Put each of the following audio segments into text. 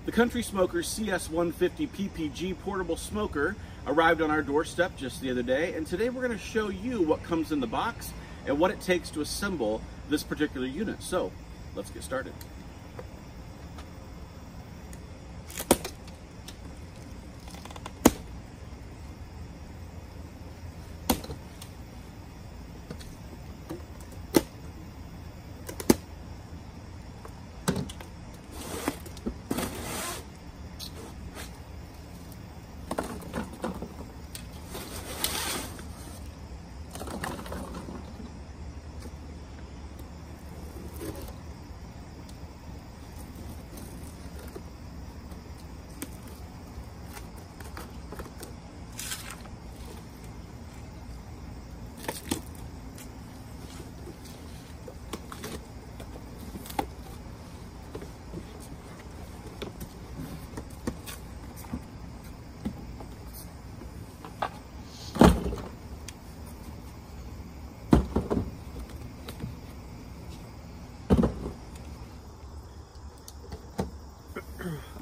The Country Smoker CS150 PPG portable smoker arrived on our doorstep just the other day, and today we're going to show you what comes in the box and what it takes to assemble this particular unit. So, let's get started.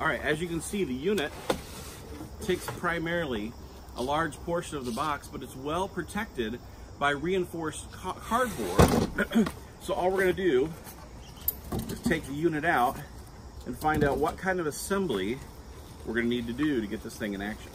All right, as you can see, the unit takes primarily a large portion of the box, but it's well protected by reinforced cardboard. So all we're gonna do is take the unit out and find out what kind of assembly we're gonna need to do to get this thing in action.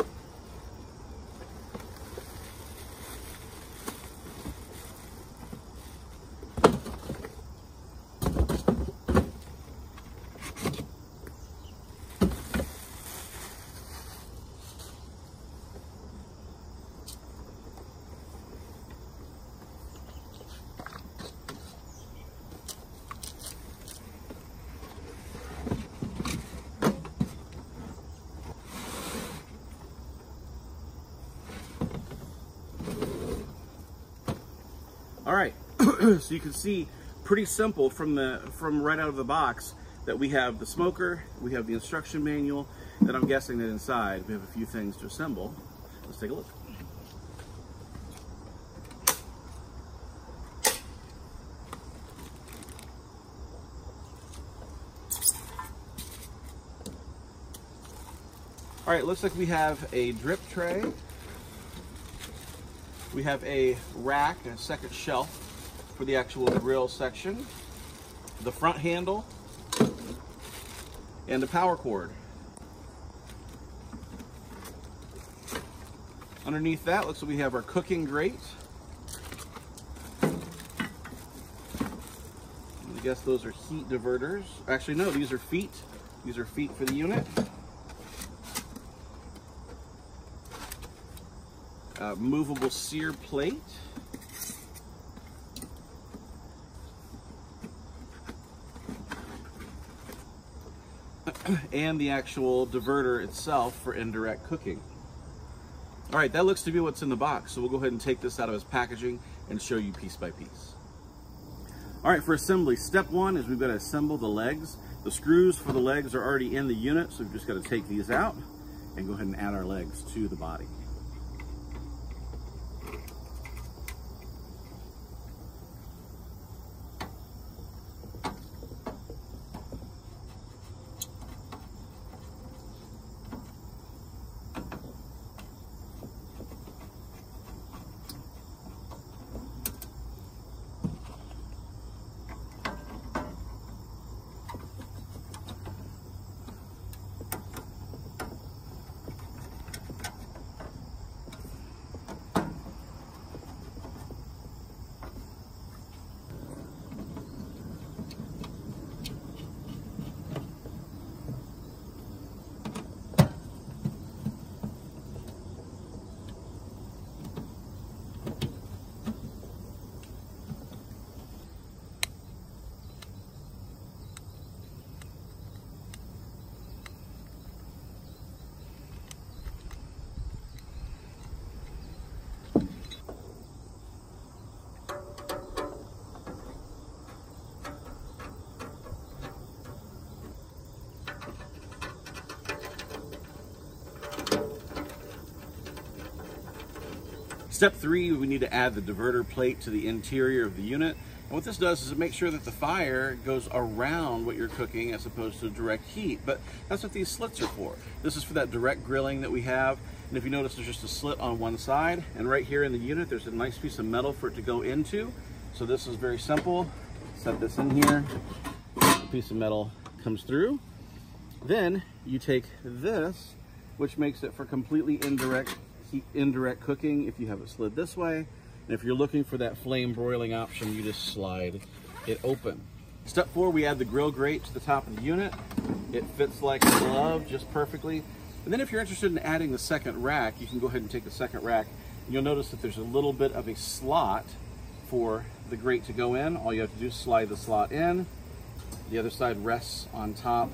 All right, so you can see pretty simple from right out of the box that we have the smoker, we have the instruction manual, and I'm guessing that inside we have a few things to assemble. Let's take a look. All right, looks like we have a drip tray. We have a rack and a second shelf for the actual grill section, the front handle, and a power cord. Underneath that, looks like we have our cooking grate. I guess those are heat diverters. Actually, no, these are feet. These are feet for the unit. Movable sear plate. And the actual diverter itself for indirect cooking. All right, that looks to be what's in the box. So we'll go ahead and take this out of its packaging and show you piece by piece. All right, for assembly, step one is we've got to assemble the legs. The screws for the legs are already in the unit, so we've just got to take these out and go ahead and add our legs to the body. Step 3, we need to add the diverter plate to the interior of the unit. And what this does is it makes sure that the fire goes around what you're cooking as opposed to direct heat. But that's what these slits are for. This is for that direct grilling that we have. And if you notice, there's just a slit on one side. And right here in the unit, there's a nice piece of metal for it to go into. So this is very simple. Set this in here. A piece of metal comes through. Then you take this, which makes it for completely indirect cooking if you have it slid this way. And if you're looking for that flame broiling option, you just slide it open. Step 4, we add the grill grate to the top of the unit. It fits like a glove just perfectly. And then if you're interested in adding the second rack, you can go ahead and take the second rack. You'll notice that there's a little bit of a slot for the grate to go in. All you have to do is slide the slot in. The other side rests on top,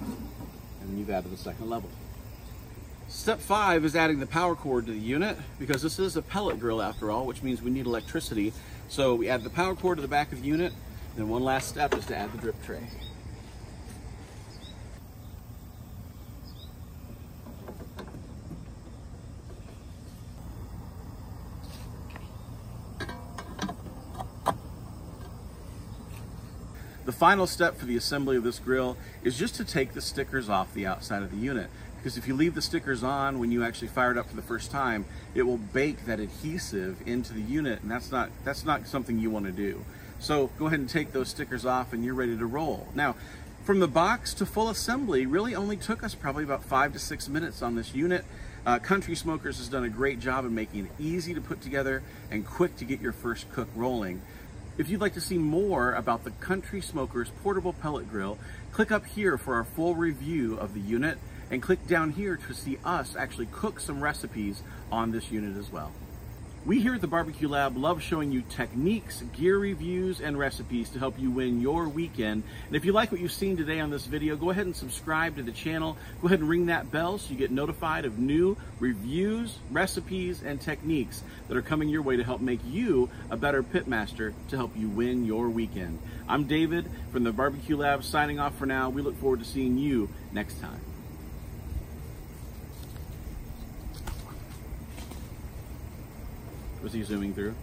and you've added the second level. Step 5 is adding the power cord to the unit, because this is a pellet grill after all, which means we need electricity. So we add the power cord to the back of the unit. Then one last step is to add the drip tray. The final step for the assembly of this grill is just to take the stickers off the outside of the unit. Because if you leave the stickers on when you actually fire it up for the first time, it will bake that adhesive into the unit, and that's not something you want to do. So go ahead and take those stickers off and you're ready to roll. Now, from the box to full assembly really only took us probably about 5 to 6 minutes on this unit. Country Smokers has done a great job in making it easy to put together and quick to get your first cook rolling. If you'd like to see more about the Country Smokers Portable Pellet Grill, click up here for our full review of the unit, and click down here to see us actually cook some recipes on this unit as well. We here at the Barbecue Lab love showing you techniques, gear reviews, and recipes to help you win your weekend. And if you like what you've seen today on this video, go ahead and subscribe to the channel. Go ahead and ring that bell so you get notified of new reviews, recipes, and techniques that are coming your way to help make you a better pitmaster to help you win your weekend. I'm David from the Barbecue Lab signing off for now. We look forward to seeing you next time. Was he zooming through?